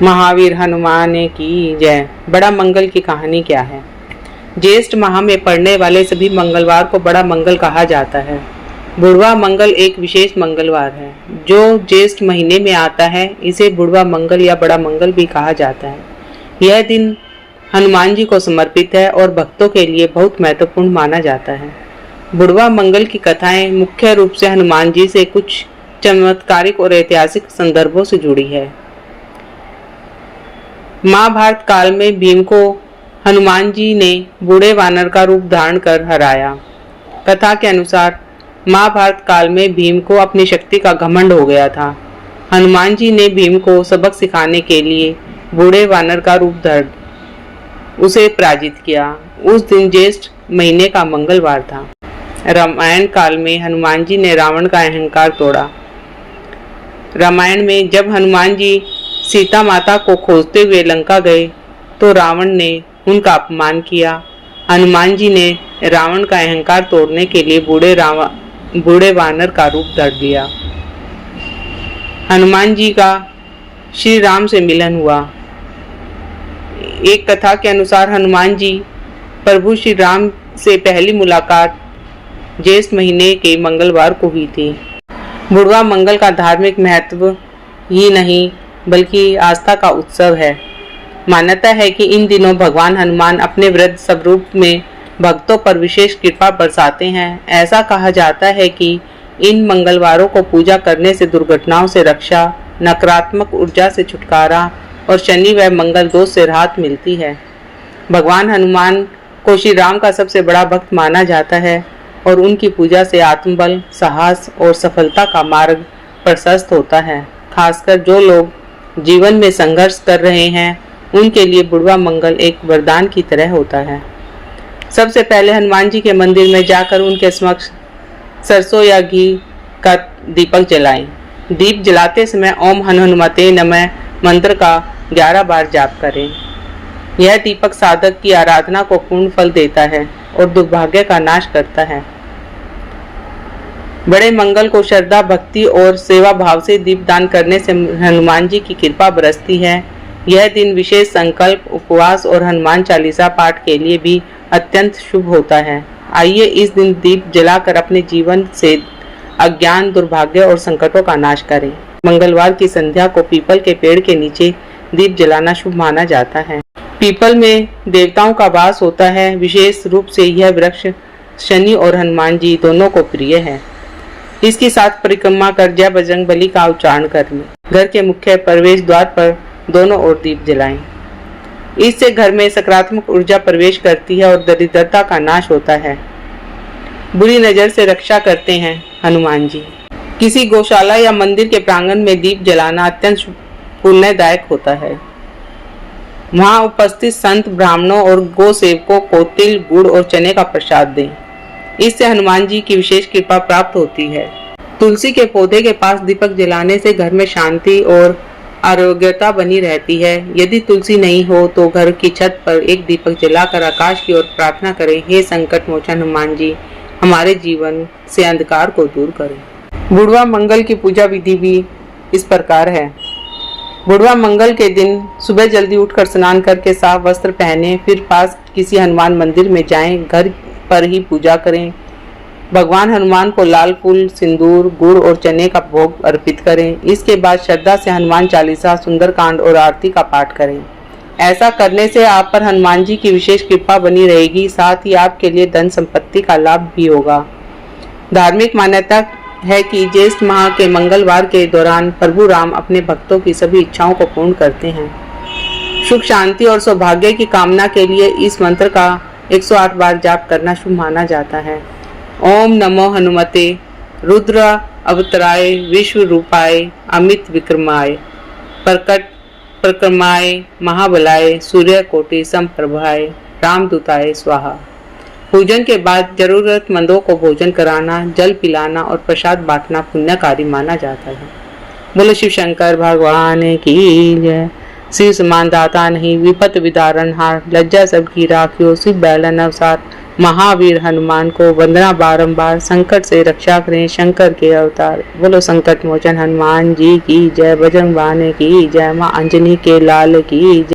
महावीर हनुमान की जय। बड़ा मंगल की कहानी क्या है? ज्येष्ठ माह में पड़ने वाले सभी मंगलवार को बड़ा मंगल कहा जाता है। बुढ़वा मंगल एक विशेष मंगलवार है जो ज्येष्ठ महीने में आता है। इसे बुढ़वा मंगल या बड़ा मंगल भी कहा जाता है। यह दिन हनुमान जी को समर्पित है और भक्तों के लिए बहुत महत्वपूर्ण माना जाता है। बुढ़वा मंगल की कथाएं मुख्य रूप से हनुमान जी से कुछ चमत्कारिक और ऐतिहासिक संदर्भों से जुड़ी है। महाभारत काल में भीम को हनुमान जी ने बूढ़े वानर का रूप धारण कर हराया। कथा के अनुसार महाभारत काल में भीम को अपनी शक्ति का घमंड हो गया था। हनुमान जी ने भीम को सबक सिखाने के लिए बूढ़े वानर का रूप धर उसे पराजित किया। उस दिन ज्येष्ठ महीने का मंगलवार था। रामायण काल में हनुमान जी ने रावण का अहंकार तोड़ा। रामायण में जब हनुमान जी सीता माता को खोजते हुए लंका गए तो रावण ने उनका अपमान किया। हनुमान जी ने रावण का अहंकार तोड़ने के लिए बूढ़े वानर का रूप धर लिया। हनुमान जी का श्री राम से मिलन हुआ। एक कथा के अनुसार हनुमान जी प्रभु श्री राम से पहली मुलाकात ज्येष्ठ महीने के मंगलवार को हुई थी। बुढ़वा मंगल का धार्मिक महत्व ही नहीं बल्कि आस्था का उत्सव है। मान्यता है कि इन दिनों भगवान हनुमान अपने वृद्ध स्वरूप में भक्तों पर विशेष कृपा बरसाते हैं। ऐसा कहा जाता है कि इन मंगलवारों को पूजा करने से दुर्घटनाओं से रक्षा, नकारात्मक ऊर्जा से छुटकारा और शनि व मंगल दोष से राहत मिलती है। भगवान हनुमान को श्री राम का सबसे बड़ा भक्त माना जाता है और उनकी पूजा से आत्मबल, साहस और सफलता का मार्ग प्रशस्त होता है। खासकर जो लोग जीवन में संघर्ष कर रहे हैं उनके लिए बुढ़वा मंगल एक वरदान की तरह होता है। सबसे पहले हनुमान जी के मंदिर में जाकर उनके समक्ष सरसों या घी का दीपक जलाएं। दीप जलाते समय ओम हनुमते नमः मंत्र का 11 बार जाप करें। यह दीपक साधक की आराधना को पूर्ण फल देता है और दुर्भाग्य का नाश करता है। बड़े मंगल को श्रद्धा, भक्ति और सेवा भाव से दीपदान करने से हनुमान जी की कृपा बरसती है। यह दिन विशेष संकल्प, उपवास और हनुमान चालीसा पाठ के लिए भी अत्यंत शुभ होता है। आइए इस दिन दीप जलाकर अपने जीवन से अज्ञान, दुर्भाग्य और संकटों का नाश करें। मंगलवार की संध्या को पीपल के पेड़ के नीचे दीप जलाना शुभ माना जाता है। पीपल में देवताओं का वास होता है। विशेष रूप से यह वृक्ष शनि और हनुमान जी दोनों को प्रिय है। इसके साथ परिक्रमा कर जय बजरंगबली का उच्चारण करें। घर के मुख्य प्रवेश द्वार पर दोनों ओर दीप जलाएं। इससे घर में सकारात्मक ऊर्जा प्रवेश करती है और दरिद्रता का नाश होता है। बुरी नजर से रक्षा करते हैं हनुमान जी। किसी गौशाला या मंदिर के प्रांगण में दीप जलाना अत्यंत पुण्यदायक होता है। वहां उपस्थित संत, ब्राह्मणों और गौ सेवकों को तिल, गुड़ और चने का प्रसाद दें। इससे हनुमान जी की विशेष कृपा प्राप्त होती है। तुलसी के पौधे के पास दीपक जलाने से घर में शांति और आरोग्यता बनी रहती है। यदि तुलसी नहीं हो तो घर की छत पर एक दीपक जलाकर आकाश की ओर प्रार्थना करें, हे संकट मोचन हनुमान जी, हमारे जीवन से अंधकार को दूर करें। बुढ़वा मंगल की पूजा विधि भी इस प्रकार है। बुढ़वा मंगल के दिन सुबह जल्दी उठकर स्नान करके साफ वस्त्र पहने, फिर पास किसी हनुमान मंदिर में जाएं। घर पर ही पूजा करें। भगवान हनुमान को लाल फूल, सिंदूर, गुड़ और चने का भोग अर्पित करें। इसके बाद श्रद्धा से हनुमान चालीसा, सुंदरकांड और आरती का पाठ करें। ऐसा करने से आप पर हनुमान जी की विशेष कृपा बनी रहेगी। साथ ही आपके लिए धन संपत्ति का लाभ भी होगा। धार्मिक मान्यता है कि ज्येष्ठ माह के मंगलवार के दौरान प्रभु राम अपने भक्तों की सभी इच्छाओं को पूर्ण करते हैं। सुख, शांति और सौभाग्य की कामना के लिए इस मंत्र का 108 बार जाप करना शुभ माना जाता है। ओम नमो हनुमते रुद्र अवतराय विश्व रूपाय अमित विक्रमाय प्रकट प्रक्रमाय महाबलाय सूर्य कोटि समप्रभाय रामदूताय स्वाहा। पूजन के बाद जरूरतमंदों को भोजन कराना, जल पिलाना और प्रसाद बांटना पुण्यकारी माना जाता है। बोलो शिव शंकर भगवान की जय। शिव समान दाता नहीं, विपत विदारण हार, लज्जा सबकी राखियो, शिव बैलन अवसार। महावीर हनुमान को वंदना बारंबार, संकट से रक्षा करें शंकर के अवतार। बोलो संकट मोचन हनुमान जी की जय, बजरंग बाण की जय, मां अंजनी के लाल की जय।